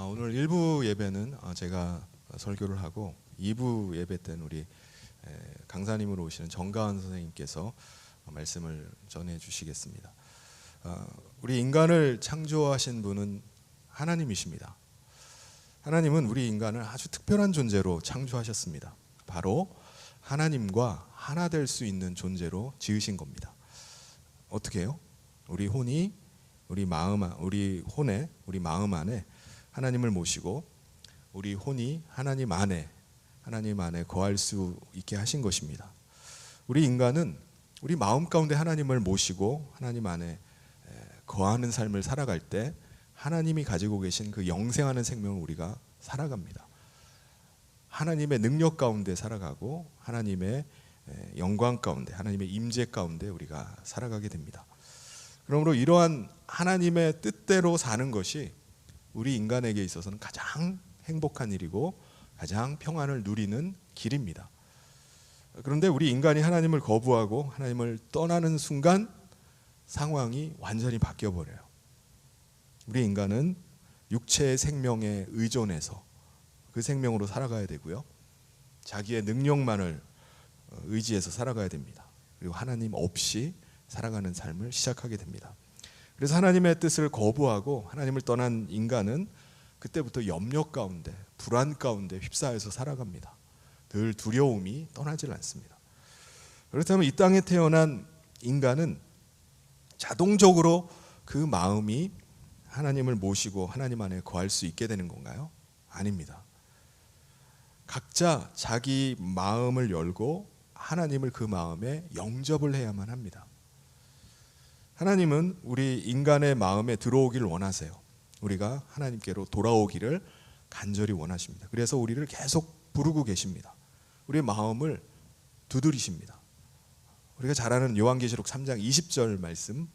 오늘 1부 예배는 제가 설교를 하고 2부 예배 때는 우리 강사님으로 오시는 정가은 선생님께서 말씀을 전해 주시겠습니다. 우리 인간을 창조하신 분은 하나님이십니다. 하나님은 우리 인간을 아주 특별한 존재로 창조하셨습니다. 바로 하나님과 하나 될 수 있는 존재로 지으신 겁니다. 어떻게 해요? 우리 혼에 우리 마음 안에 하나님을 모시고 우리 혼이 하나님 안에 거할 수 있게 하신 것입니다. 우리 인간은 우리 마음 가운데 하나님을 모시고 하나님 안에 거하는 삶을 살아갈 때 하나님이 가지고 계신 그 영생하는 생명을 우리가 살아갑니다. 하나님의 능력 가운데 살아가고 하나님의 영광 가운데, 하나님의 임재 가운데 우리가 살아가게 됩니다. 그러므로 이러한 하나님의 뜻대로 사는 것이 우리 인간에게 있어서는 가장 행복한 일이고 가장 평안을 누리는 길입니다. 그런데 우리 인간이 하나님을 거부하고 하나님을 떠나는 순간 상황이 완전히 바뀌어 버려요. 우리 인간은 육체의 생명에 의존해서 그 생명으로 살아가야 되고요. 자기의 능력만을 의지해서 살아가야 됩니다. 그리고 하나님 없이 살아가는 삶을 시작하게 됩니다. 그래서 하나님의 뜻을 거부하고 하나님을 떠난 인간은 그때부터 염려 가운데, 불안 가운데 휩싸여서 살아갑니다. 늘 두려움이 떠나질 않습니다. 그렇다면 이 땅에 태어난 인간은 자동적으로 그 마음이 하나님을 모시고 하나님 안에 거할 수 있게 되는 건가요? 아닙니다. 각자 자기 마음을 열고 하나님을 그 마음에 영접을 해야만 합니다. 하나님은 우리 인간의 마음에 들어오기를 원하세요. 우리가 하나님께로 돌아오기를 간절히 원하십니다. 그래서 우리를 계속 부르고 계십니다. 우리의 마음을 두드리십니다. 우리가 잘 아는 요한계시록 3장 20절 말씀,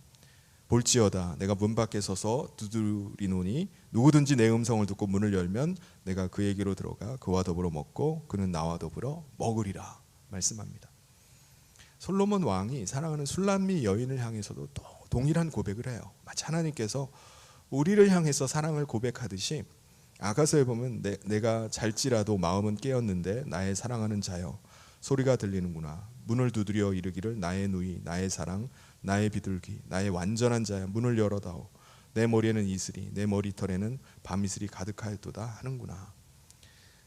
볼지어다 내가 문 밖에 서서 두드리노니 누구든지 내 음성을 듣고 문을 열면 내가 그에게로 들어가 그와 더불어 먹고 그는 나와 더불어 먹으리라 말씀합니다. 솔로몬 왕이 사랑하는 술람미 여인을 향해서도 또 동일한 고백을 해요. 마치 하나님께서 우리를 향해서 사랑을 고백하듯이 아가서에 보면 내가 잘지라도 마음은 깨었는데 나의 사랑하는 자여 소리가 들리는구나. 문을 두드려 이르기를 나의 누이 나의 사랑 나의 비둘기 나의 완전한 자여 문을 열어다오. 내 머리에는 이슬이 내 머리털에는 밤이슬이 가득하였도다 하는구나.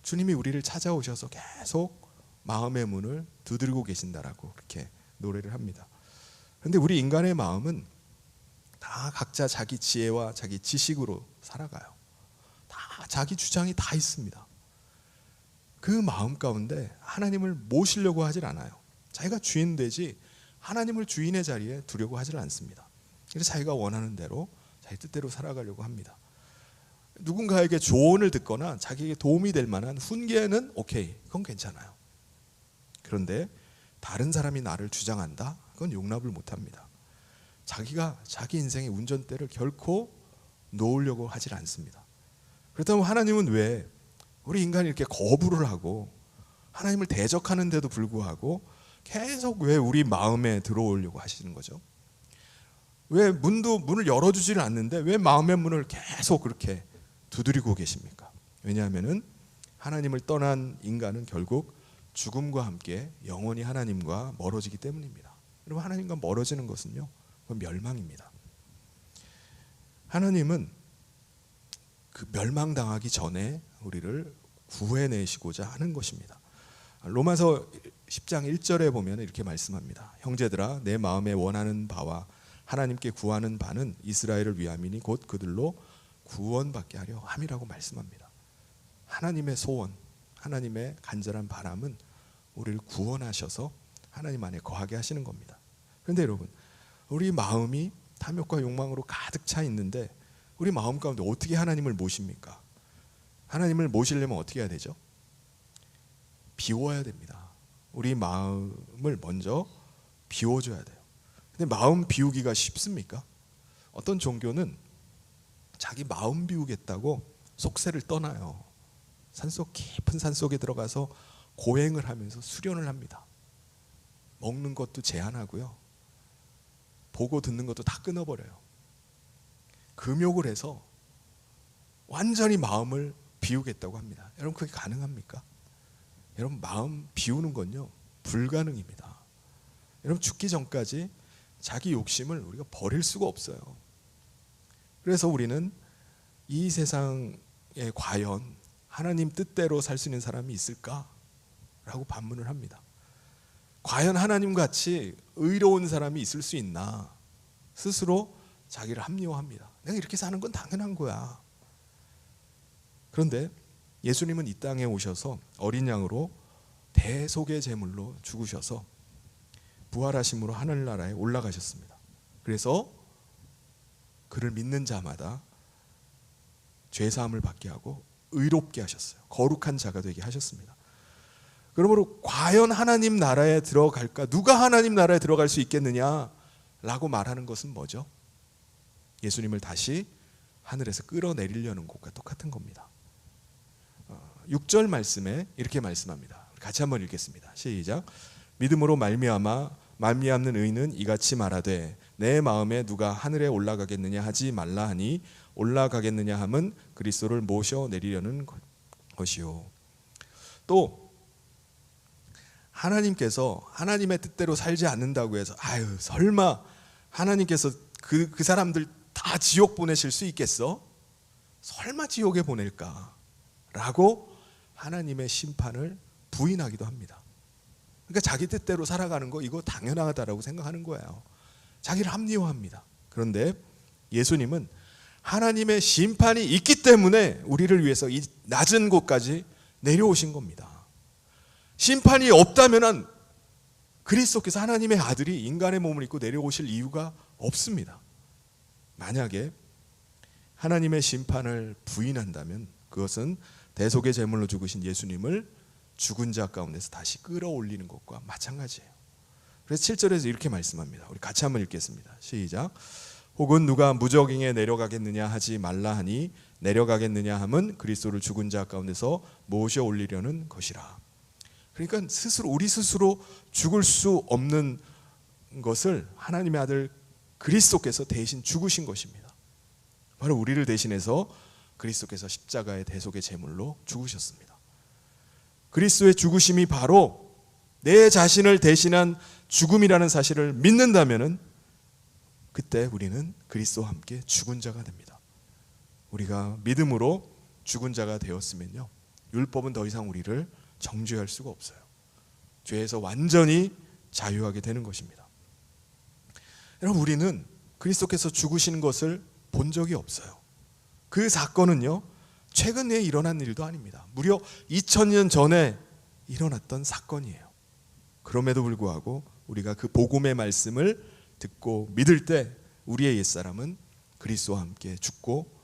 주님이 우리를 찾아오셔서 계속 마음의 문을 두드리고 계신다라고 그렇게 노래를 합니다. 그런데 우리 인간의 마음은 다 각자 자기 지혜와 자기 지식으로 살아가요. 다 자기 주장이 다 있습니다. 그 마음 가운데 하나님을 모시려고 하질 않아요. 자기가 주인 되지 하나님을 주인의 자리에 두려고 하질 않습니다. 그래서 자기가 원하는 대로 자기 뜻대로 살아가려고 합니다. 누군가에게 조언을 듣거나 자기에게 도움이 될 만한 훈계는 오케이, 그건 괜찮아요. 그런데 다른 사람이 나를 주장한다? 그건 용납을 못합니다. 자기가 자기 인생의 운전대를 결코 놓으려고 하질 않습니다. 그렇다면 하나님은 왜 우리 인간이 이렇게 거부를 하고 하나님을 대적하는데도 불구하고 계속 왜 우리 마음에 들어오려고 하시는 거죠? 왜 문을 열어주지를 않는데 왜 마음의 문을 계속 그렇게 두드리고 계십니까? 왜냐하면 하나님을 떠난 인간은 결국 죽음과 함께 영원히 하나님과 멀어지기 때문입니다. 여러분, 하나님과 멀어지는 것은요, 그건 멸망입니다. 하나님은 그 멸망당하기 전에 우리를 구해내시고자 하는 것입니다. 로마서 10장 1절에 보면 이렇게 말씀합니다. 형제들아 내 마음에 원하는 바와 하나님께 구하는 바는 이스라엘을 위함이니 곧 그들로 구원받게 하려 함이라고 말씀합니다. 하나님의 소원, 하나님의 간절한 바람은 우리를 구원하셔서 하나님 안에 거하게 하시는 겁니다. 그런데 여러분, 우리 마음이 탐욕과 욕망으로 가득 차 있는데 우리 마음 가운데 어떻게 하나님을 모십니까? 하나님을 모시려면 어떻게 해야 되죠? 비워야 됩니다. 우리 마음을 먼저 비워줘야 돼요. 근데 마음 비우기가 쉽습니까? 어떤 종교는 자기 마음 비우겠다고 속세를 떠나요. 산속 깊은 산속에 들어가서 고행을 하면서 수련을 합니다. 먹는 것도 제한하고요. 보고 듣는 것도 다 끊어버려요. 금욕을 해서 완전히 마음을 비우겠다고 합니다. 여러분 그게 가능합니까? 여러분 마음 비우는 건요 불가능입니다. 여러분 죽기 전까지 자기 욕심을 우리가 버릴 수가 없어요. 그래서 우리는 이 세상에 과연 하나님 뜻대로 살 수 있는 사람이 있을까? 라고 반문을 합니다. 과연 하나님같이 의로운 사람이 있을 수 있나? 스스로 자기를 합리화합니다. 내가 이렇게 사는 건 당연한 거야. 그런데 예수님은 이 땅에 오셔서 어린 양으로 대속의 제물로 죽으셔서 부활하심으로 하늘나라에 올라가셨습니다. 그래서 그를 믿는 자마다 죄사함을 받게 하고 의롭게 하셨어요. 거룩한 자가 되게 하셨습니다. 그러므로 과연 하나님 나라에 들어갈까? 누가 하나님 나라에 들어갈 수 있겠느냐라고 말하는 것은 뭐죠? 예수님을 다시 하늘에서 끌어내리려는 것과 똑같은 겁니다. 6절 말씀에 이렇게 말씀합니다. 같이 한번 읽겠습니다. 시작. 믿음으로 말미암는 의인은 이같이 말하되 내 마음에 누가 하늘에 올라가겠느냐 하지 말라 하니 올라가겠느냐 함은 그리스도를 모셔 내리려는 것이요. 또 하나님께서 하나님의 뜻대로 살지 않는다고 해서 설마 하나님께서 그 사람들 다 지옥 보내실 수 있겠어? 설마 지옥에 보낼까? 라고 하나님의 심판을 부인하기도 합니다. 그러니까 자기 뜻대로 살아가는 거 이거 당연하다라고 생각하는 거예요. 자기를 합리화합니다. 그런데 예수님은 하나님의 심판이 있기 때문에 우리를 위해서 이 낮은 곳까지 내려오신 겁니다. 심판이 없다면 그리스도께서 하나님의 아들이 인간의 몸을 입고 내려오실 이유가 없습니다. 만약에 하나님의 심판을 부인한다면 그것은 대속의 제물로 죽으신 예수님을 죽은 자 가운데서 다시 끌어올리는 것과 마찬가지예요. 그래서 7절에서 이렇게 말씀합니다. 우리 같이 한번 읽겠습니다. 시작. 혹은 누가 무적행에 내려가겠느냐 하지 말라 하니 내려가겠느냐 함은 그리스도를 죽은 자 가운데서 모셔 올리려는 것이라. 그러니까 우리 스스로 죽을 수 없는 것을 하나님의 아들 그리스도께서 대신 죽으신 것입니다. 바로 우리를 대신해서 그리스도께서 십자가의 대속의 제물로 죽으셨습니다. 그리스도의 죽으심이 바로 내 자신을 대신한 죽음이라는 사실을 믿는다면 그때 우리는 그리스도와 함께 죽은 자가 됩니다. 우리가 믿음으로 죽은 자가 되었으면요, 율법은 더 이상 우리를 정죄할 수가 없어요. 죄에서 완전히 자유하게 되는 것입니다. 여러분, 우리는 그리스도께서 죽으신 것을 본 적이 없어요. 그 사건은요, 최근에 일어난 일도 아닙니다. 무려 2000년 전에 일어났던 사건이에요. 그럼에도 불구하고 우리가 그 복음의 말씀을 듣고 믿을 때 우리의 옛사람은 그리스도와 함께 죽고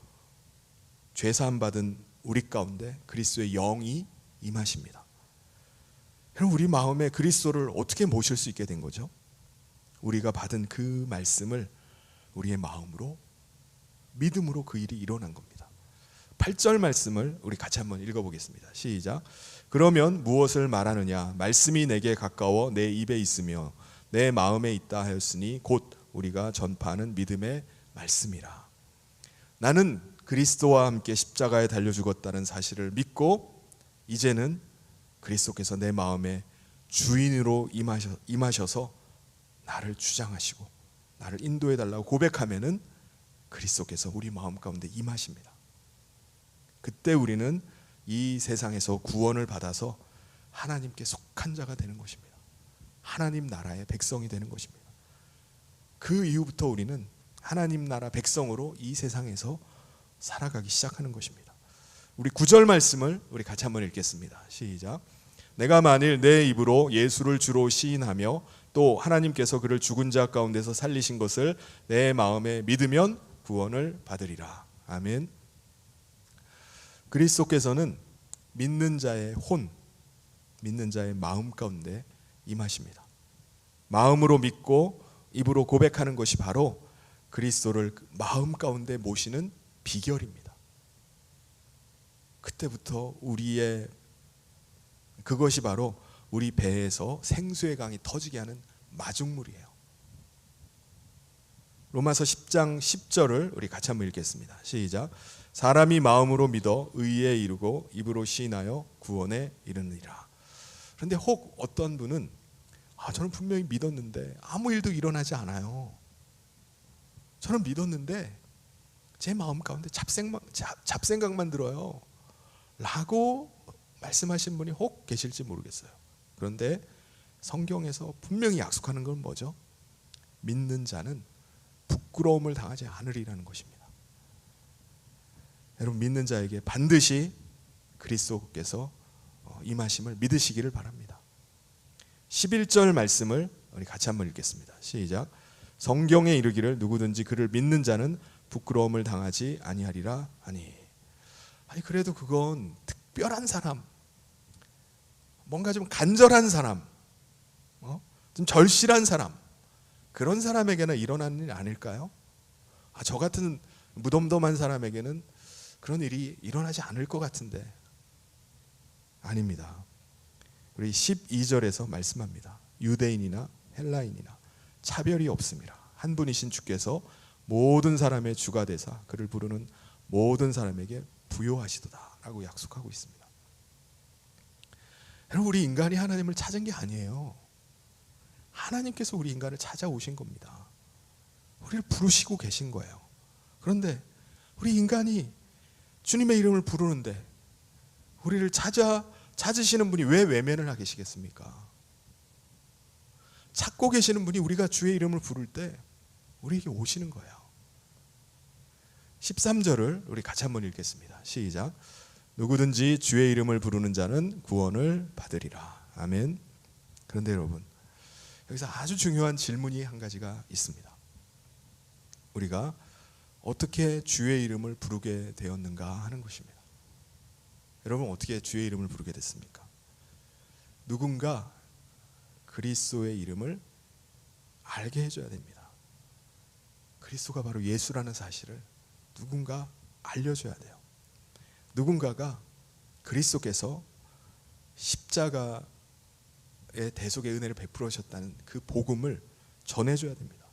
죄사함 받은 우리 가운데 그리스도의 영이 임하십니다. 여러분, 우리 마음에 그리스도를 어떻게 모실 수 있게 된 거죠? 우리가 받은 그 말씀을 우리의 마음으로 믿음으로 그 일이 일어난 겁니다. 8절 말씀을 우리 같이 한번 읽어보겠습니다. 시작. 그러면 무엇을 말하느냐? 말씀이 내게 가까워 내 입에 있으며 내 마음에 있다 하였으니 곧 우리가 전파하는 믿음의 말씀이라. 나는 그리스도와 함께 십자가에 달려 죽었다는 사실을 믿고 이제는 그리스도께서 내 마음에 주인으로 임하셔서 나를 주장하시고 나를 인도해 달라고 고백하면은 그리스도께서 우리 마음 가운데 임하십니다. 그때 우리는 이 세상에서 구원을 받아서 하나님께 속한 자가 되는 것입니다. 하나님 나라의 백성이 되는 것입니다. 그 이후부터 우리는 하나님 나라 백성으로 이 세상에서 살아가기 시작하는 것입니다. 우리 9절 말씀을 우리 같이 한번 읽겠습니다. 시작. 내가 만일 내 입으로 예수를 주로 시인하며 또 하나님께서 그를 죽은 자 가운데서 살리신 것을 내 마음에 믿으면 구원을 받으리라. 아멘. 그리스도께서는 믿는 자의 혼, 믿는 자의 마음 가운데 임하십니다. 마음으로 믿고 입으로 고백하는 것이 바로 그리스도를 마음 가운데 모시는 비결입니다. 그때부터 그것이 바로 우리 배에서 생수의 강이 터지게 하는 마중물이에요. 로마서 10장 10절을 우리 같이 한번 읽겠습니다. 시작. 사람이 마음으로 믿어 의에 이르고 입으로 시인하여 구원에 이르느니라. 그런데 혹 어떤 분은 저는 분명히 믿었는데 아무 일도 일어나지 않아요. 저는 믿었는데 제 마음 가운데 잡생각만 들어요 라고 말씀하신 분이 혹 계실지 모르겠어요. 그런데 성경에서 분명히 약속하는 건 뭐죠? 믿는 자는 부끄러움을 당하지 않으리라는 것입니다. 여러분, 믿는 자에게 반드시 그리스도께서 임하심을 믿으시기를 바랍니다. 11절 말씀을 우리 같이 한번 읽겠습니다. 시작. 성경에 이르기를 누구든지 그를 믿는 자는 부끄러움을 당하지 아니하리라 하니. 아니, 그래도 그건 특별한 사람, 뭔가 좀 간절한 사람, 좀 절실한 사람, 그런 사람에게는 일어나는 일 아닐까요? 저 같은 무덤덤한 사람에게는 그런 일이 일어나지 않을 것 같은데. 아닙니다. 우리 12절에서 말씀합니다. 유대인이나 헬라인이나 차별이 없음이라. 한 분이신 주께서 모든 사람의 주가 되사 그를 부르는 모든 사람에게 부요하시도다 라고 약속하고 있습니다. 여러분, 우리 인간이 하나님을 찾은 게 아니에요. 하나님께서 우리 인간을 찾아오신 겁니다. 우리를 부르시고 계신 거예요. 그런데 우리 인간이 주님의 이름을 부르는데 우리를 찾으시는 분이 왜 외면을 하고 계시겠습니까? 찾고 계시는 분이 우리가 주의 이름을 부를 때 우리에게 오시는 거예요. 13절을 우리 같이 한번 읽겠습니다. 시작. 누구든지 주의 이름을 부르는 자는 구원을 받으리라. 아멘. 그런데 여러분, 여기서 아주 중요한 질문이 한 가지가 있습니다. 우리가 어떻게 주의 이름을 부르게 되었는가 하는 것입니다. 여러분, 어떻게 주의 이름을 부르게 됐습니까? 누군가 그리스도의 이름을 알게 해줘야 됩니다. 그리스도가 바로 예수라는 사실을 누군가 알려줘야 돼요. 누군가가 그리스도께서 십자가의 대속의 은혜를 베풀으셨다는 그 복음을 전해줘야 됩니다.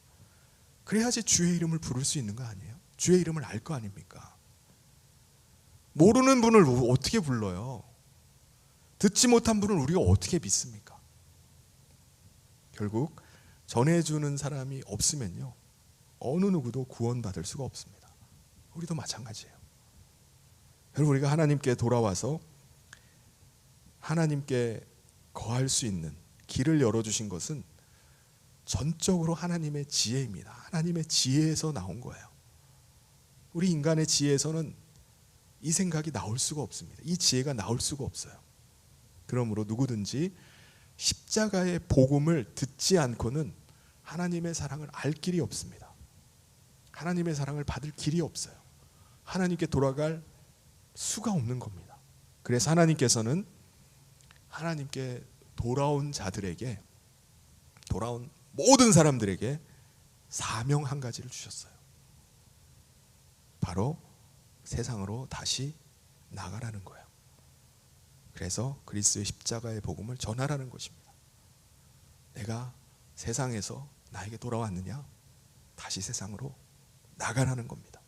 그래야지 주의 이름을 부를 수 있는 거 아니에요? 주의 이름을 알 거 아닙니까? 모르는 분을 어떻게 불러요? 듣지 못한 분을 우리가 어떻게 믿습니까? 결국 전해주는 사람이 없으면요, 어느 누구도 구원받을 수가 없습니다. 우리도 마찬가지예요. 여러분, 우리가 하나님께 돌아와서 하나님께 거할 수 있는 길을 열어주신 것은 전적으로 하나님의 지혜입니다. 하나님의 지혜에서 나온 거예요. 우리 인간의 지혜에서는 이 생각이 나올 수가 없습니다. 이 지혜가 나올 수가 없어요. 그러므로 누구든지 십자가의 복음을 듣지 않고는 하나님의 사랑을 알 길이 없습니다. 하나님의 사랑을 받을 길이 없어요. 하나님께 돌아갈 수가 없는 겁니다. 그래서 하나님께서는 하나님께 돌아온 자들에게, 돌아온 모든 사람들에게 사명 한 가지를 주셨어요. 바로 세상으로 다시 나가라는 거예요. 그래서 그리스도의 십자가의 복음을 전하라는 것입니다. 내가 세상에서 나에게 돌아왔느냐? 다시 세상으로 나가라는 겁니다.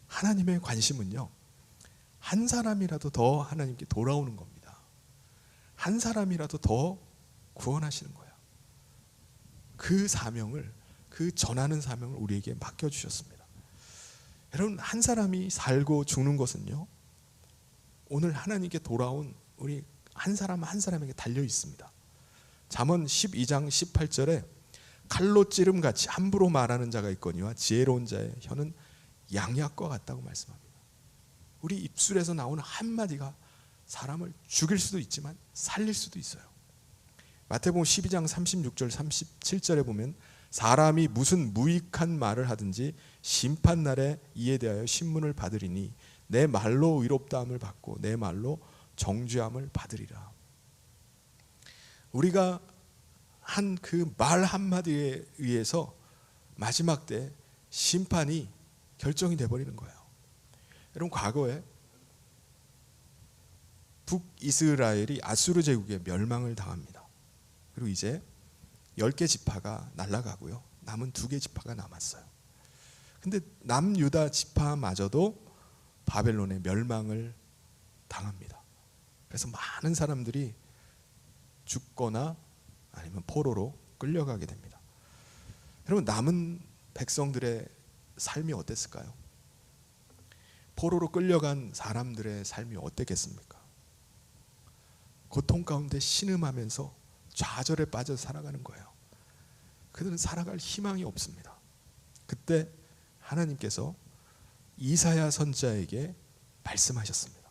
하나님의 관심은요, 한 사람이라도 더 하나님께 돌아오는 겁니다. 한 사람이라도 더 구원하시는 거예요. 그 사명을, 그 전하는 사명을 우리에게 맡겨주셨습니다. 여러분, 한 사람이 살고 죽는 것은요, 오늘 하나님께 돌아온 우리 한 사람 한 사람에게 달려 있습니다. 잠언 12장 18절에 칼로 찌름같이 함부로 말하는 자가 있거니와 지혜로운 자의 혀는 양약과 같다고 말씀합니다. 우리 입술에서 나오는 한마디가 사람을 죽일 수도 있지만 살릴 수도 있어요. 마태복음 12장 36절 37절에 보면 사람이 무슨 무익한 말을 하든지 심판날에 이에 대하여 신문을 받으리니 내 말로 의롭다함을 받고 내 말로 정죄함을 받으리라. 우리가 한 그 말 한마디에 의해서 마지막 때 심판이 결정이 돼버리는 거예요. 여러분, 과거에 북이스라엘이 아수르 제국의 멸망을 당합니다. 그리고 이제 10개 지파가 날아가고요, 남은 2개 지파가 남았어요. 근데 남유다 지파마저도 바벨론의 멸망을 당합니다. 그래서 많은 사람들이 죽거나 아니면 포로로 끌려가게 됩니다. 여러분, 남은 백성들의 삶이 어땠을까요? 포로로 끌려간 사람들의 삶이 어땠겠습니까? 고통 가운데 신음하면서 좌절에 빠져 살아가는 거예요. 그들은 살아갈 희망이 없습니다. 그때 하나님께서 이사야 선지자에게 말씀하셨습니다.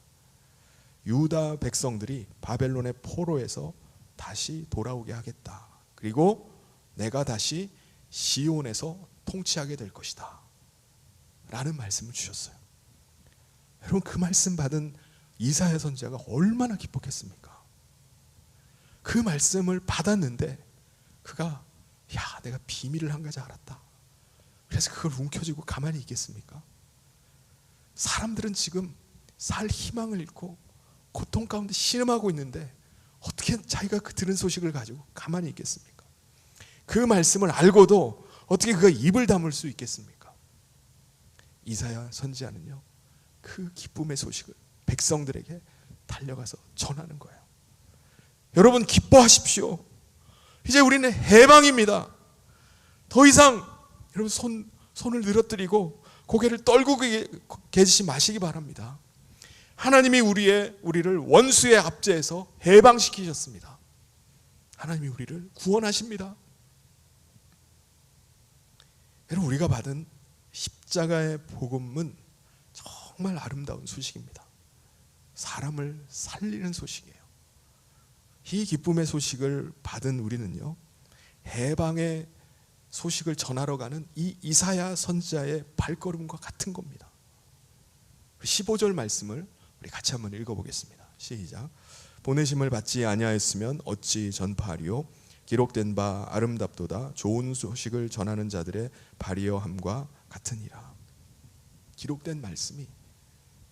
유다 백성들이 바벨론의 포로에서 다시 돌아오게 하겠다. 그리고 내가 다시 시온에서 통치하게 될 것이다 라는 말씀을 주셨어요. 여러분, 그 말씀 받은 이사야 선지자가 얼마나 기뻤겠습니까? 그 말씀을 받았는데 그가 내가 비밀을 한 가지 알았다. 그래서 그걸 움켜쥐고 가만히 있겠습니까? 사람들은 지금 살 희망을 잃고 고통 가운데 신음하고 있는데 어떻게 자기가 그 들은 소식을 가지고 가만히 있겠습니까? 그 말씀을 알고도 어떻게 그가 입을 다물 수 있겠습니까? 이사야 선지자는요, 그 기쁨의 소식을 백성들에게 달려가서 전하는 거예요. 여러분, 기뻐하십시오. 이제 우리는 해방입니다. 더 이상 여러분 손을 늘어뜨리고 고개를 떨고 계시지 마시기 바랍니다. 하나님이 우리를 원수의 압제에서 해방시키셨습니다. 하나님이 우리를 구원하십니다. 여러분, 우리가 받은 십자가의 복음은 정말 아름다운 소식입니다. 사람을 살리는 소식이에요. 이 기쁨의 소식을 받은 우리는요, 해방의 소식을 전하러 가는 이 이사야 선지자의 발걸음과 같은 겁니다. 15절 말씀을 우리 같이 한번 읽어보겠습니다. 시작. 보내심을 받지 아니하였으면 어찌 전파하리요? 기록된 바 아름답도다. 좋은 소식을 전하는 자들의 발이여함과 같으니라. 기록된 말씀이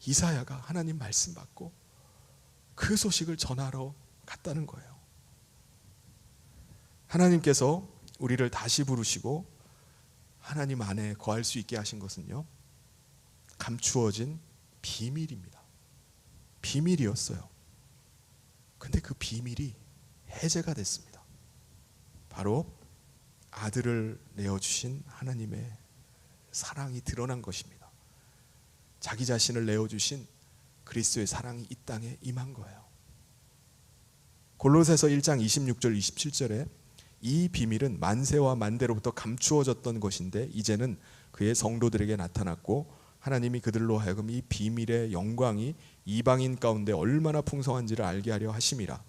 이사야가 하나님 말씀 받고 그 소식을 전하러 갔다는 거예요. 하나님께서 우리를 다시 부르시고 하나님 안에 거할 수 있게 하신 것은요, 감추어진 비밀입니다. 비밀이었어요. 근데 그 비밀이 해제가 됐습니다. 바로 아들을 내어주신 하나님의 사랑이 드러난 것입니다. 자기 자신을 내어주신 그리스도의 사랑이 이 땅에 임한 거예요. 골로새서 1장 26절 27절에 이 비밀은 만세와 만대로부터 감추어졌던 것인데 이제는 그의 성도들에게 나타났고 하나님이 그들로 하여금 이 비밀의 영광이 이방인 가운데 얼마나 풍성한지를 알게 하려 하심이라.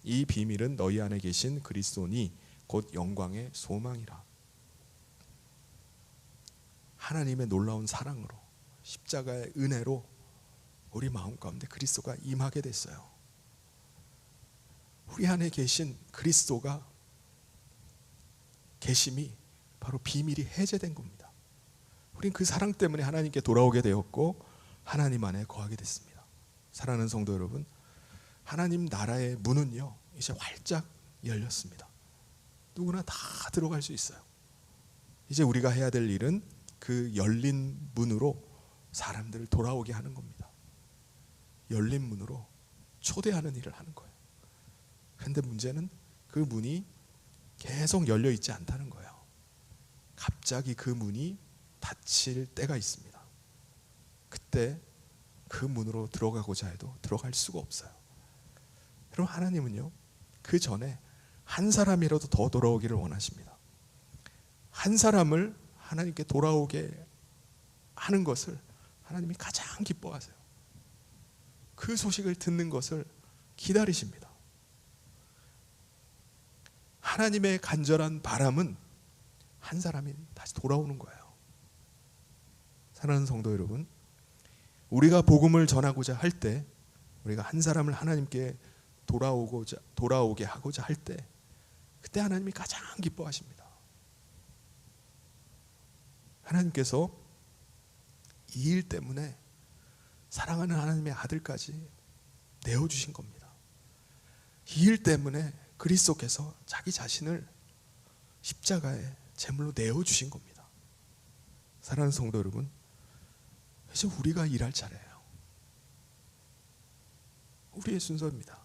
이 비밀은 너희 안에 계신 그리스도니 곧 영광의 소망이라. 하나님의 놀라운 사랑으로, 십자가의 은혜로 우리 마음 가운데 그리스도가 임하게 됐어요. 우리 안에 계신 그리스도가 계심이 바로 비밀이 해제된 겁니다. 우린 그 사랑 때문에 하나님께 돌아오게 되었고 하나님 안에 거하게 됐습니다. 사랑하는 성도 여러분, 하나님 나라의 문은요, 이제 활짝 열렸습니다. 누구나 다 들어갈 수 있어요. 이제 우리가 해야 될 일은 그 열린 문으로 사람들을 돌아오게 하는 겁니다. 열린 문으로 초대하는 일을 하는 거예요. 그런데 문제는 그 문이 계속 열려 있지 않다는 거예요. 갑자기 그 문이 닫힐 때가 있습니다. 그때 그 문으로 들어가고자 해도 들어갈 수가 없어요. 여러분, 하나님은요, 그 전에 한 사람이라도 더 돌아오기를 원하십니다. 한 사람을 하나님께 돌아오게 하는 것을 하나님이 가장 기뻐하세요. 그 소식을 듣는 것을 기다리십니다. 하나님의 간절한 바람은 한 사람이 다시 돌아오는 거예요. 사랑하는 성도 여러분, 우리가 복음을 전하고자 할 때, 우리가 한 사람을 하나님께 돌아오게 하고자 할 때, 그때 하나님이 가장 기뻐하십니다. 하나님께서 이 일 때문에 사랑하는 하나님의 아들까지 내어주신 겁니다. 이 일 때문에 그리스도께서 자기 자신을 십자가에 제물로 내어주신 겁니다. 사랑하는 성도 여러분, 이제 우리가 일할 차례예요. 우리의 순서입니다.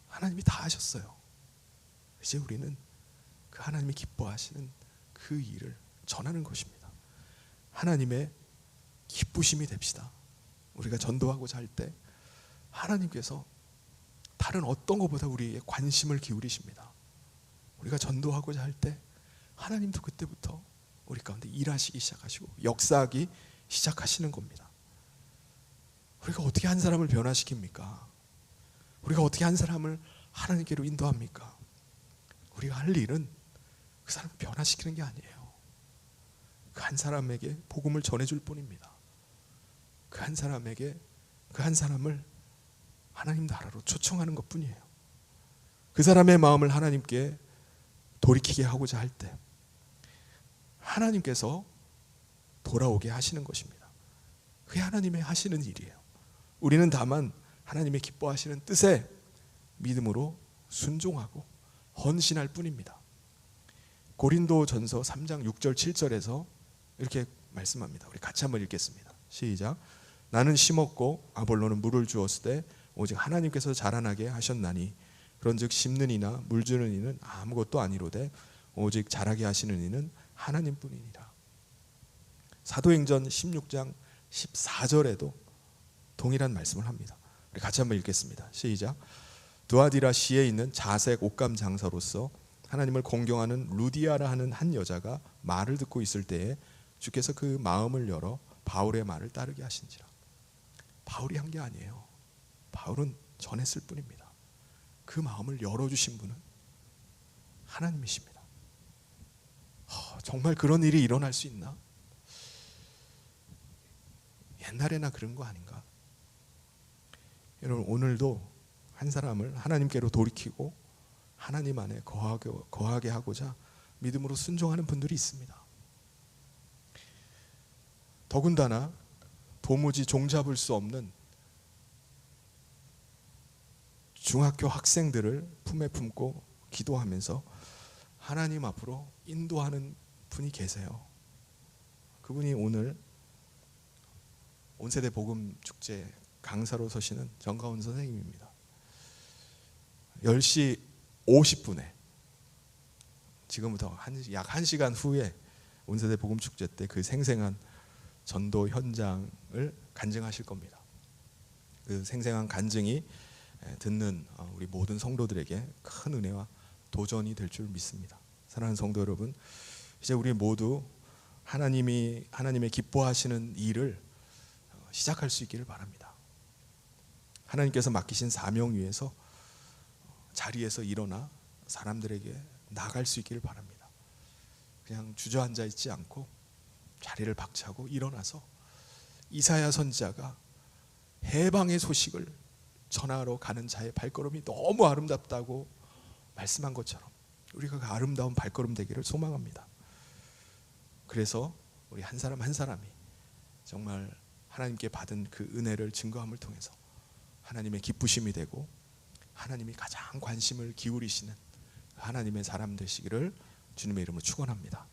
하나님이 다 하셨어요. 이제 우리는 그 하나님이 기뻐하시는 그 일을 전하는 것입니다. 하나님의 기쁘심이 됩시다. 우리가 전도하고자 할 때 하나님께서 다른 어떤 것보다 우리에게 관심을 기울이십니다. 우리가 전도하고자 할 때 하나님도 그때부터 우리 가운데 일하시기 시작하시고 역사하기 시작하시는 겁니다. 우리가 어떻게 한 사람을 변화시킵니까? 우리가 어떻게 한 사람을 하나님께로 인도합니까? 우리가 할 일은 그 사람을 변화시키는 게 아니에요. 그 한 사람에게 복음을 전해줄 뿐입니다. 그 한 사람에게 그 한 사람을 하나님 나라로 초청하는 것뿐이에요. 그 사람의 마음을 하나님께 돌이키게 하고자 할 때 하나님께서 돌아오게 하시는 것입니다. 그게 하나님의 하시는 일이에요. 우리는 다만 하나님의 기뻐하시는 뜻에 믿음으로 순종하고 헌신할 뿐입니다. 고린도전서 3장 6절 7절에서 이렇게 말씀합니다. 우리 같이 한번 읽겠습니다. 시작. 나는 심었고 아볼로는 물을 주었을 때 오직 하나님께서 자라나게 하셨나니 그런즉 심는 이나 물 주는 이는 아무것도 아니로되 오직 자라게 하시는 이는 하나님뿐이니라. 사도행전 16장 14절에도 동일한 말씀을 합니다. 우리 같이 한번 읽겠습니다. 시작. 두아디라 시에 있는 자색 옷감 장사로서 하나님을 공경하는 루디아라 하는 한 여자가 말을 듣고 있을 때에 주께서 그 마음을 열어 바울의 말을 따르게 하신지라. 바울이 한 게 아니에요. 바울은 전했을 뿐입니다. 그 마음을 열어주신 분은 하나님이십니다. 정말 그런 일이 일어날 수 있나? 옛날에나 그런 거 아닌가? 여러분, 오늘도 한 사람을 하나님께로 돌이키고 하나님 안에 거하게 하고자 믿음으로 순종하는 분들이 있습니다. 더군다나 도무지 종잡을 수 없는 중학교 학생들을 품에 품고 기도하면서 하나님 앞으로 인도하는 분이 계세요. 그분이 오늘 온세대 복음축제 강사로 서시는 정가훈 선생님입니다. 10시 50분에 지금부터 약 1시간 후에 온세대 복음축제 때 그 생생한 전도 현장을 간증하실 겁니다. 그 생생한 간증이 듣는 우리 모든 성도들에게 큰 은혜와 도전이 될 줄 믿습니다. 사랑하는 성도 여러분, 이제 우리 모두 하나님의 기뻐하시는 일을 시작할 수 있기를 바랍니다. 하나님께서 맡기신 사명 위에서 자리에서 일어나 사람들에게 나갈 수 있기를 바랍니다. 그냥 주저앉아 있지 않고 자리를 박차고 일어나서 이사야 선지자가 해방의 소식을 전하러 가는 자의 발걸음이 너무 아름답다고 말씀한 것처럼 우리가 그 아름다운 발걸음 되기를 소망합니다. 그래서 우리 한 사람 한 사람이 정말 하나님께 받은 그 은혜를 증거함을 통해서 하나님의 기쁘심이 되고 하나님이 가장 관심을 기울이시는 하나님의 사람 되시기를 주님의 이름으로 축원합니다.